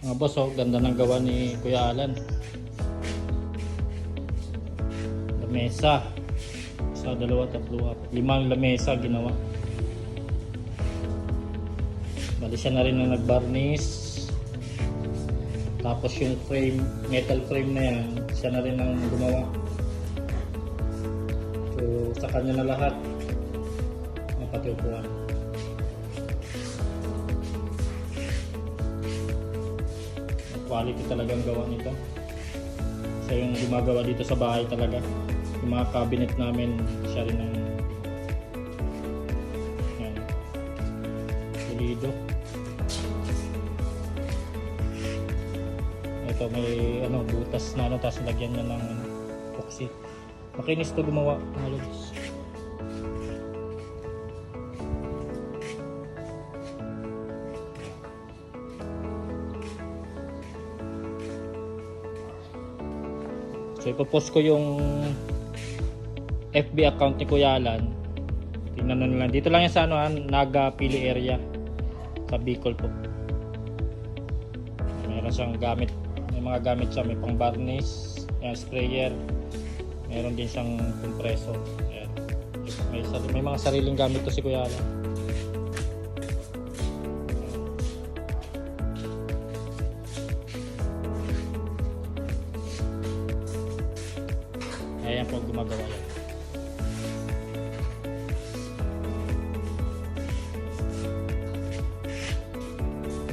Mga boss, oh, ganda ng gawa ni Kuya Alan. Lamesa. Isa, dalawa, tatlo, apat. 5 lamesa ginawa. Bali siya na rin ang nag-varnish. Tapos yung frame, metal frame na yan, siya na rin ang gumawa. So sa kanya na lahat. Ang pati upuan. Quality talagang gawa nito. Siya yung gumagawa dito sa bahay talaga. Yung mga cabinet namin, siya rin ang pulido. Ito may butas na tapos lagyan niya ng epoxy. Makinis to gumawa, mga lods. So ipopost ko yung FB account ni Kuya Alan. Tingnan nyo lang. Dito lang yan sa Naga Pili area sa Bicol po. Meron siyang gamit. May mga gamit siya. May pang varnish, sprayer. Meron din siyang compressor. Ayan. May mga sariling gamit to si Kuya Alan. Ayan po gumagawa yan.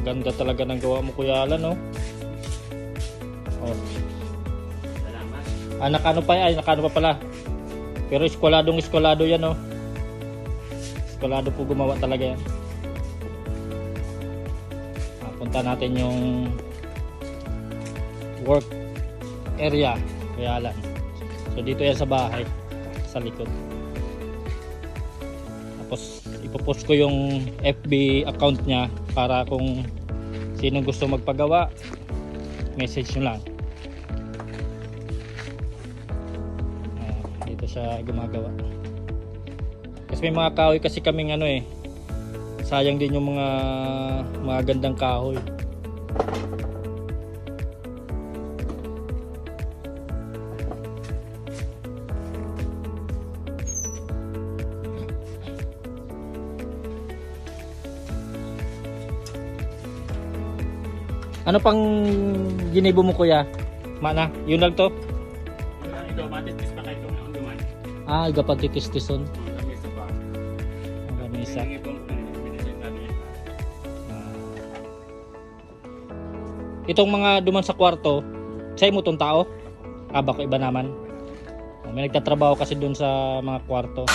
Ganda talaga ng gawa mo, Kuya Alan, no? Oh. Salamat. Nakano pa pala. Pero eskwalado yan, no? Eskwalado po gumawa talaga yan. Punta natin yung work area, Kuya Alan. So dito yan sa bahay, sa likod. Tapos ipopost ko yung FB account niya para kung sino gusto magpagawa, message nyo lang. Dito siya gumagawa. Kasi may mga kahoy kasi kaming sayang din yung mga gandang kahoy. Ano pang ginibo mo, Kuya? Mana, yun lang to? Ito, matitis pa kayo ng duman. Iga pagtitis-tison. Lamesa pa. Lamesa. Itong mga duman sa kwarto, sa'yo mo tong tao? Bako iba naman. May nagtatrabaho kasi dun sa mga kwarto.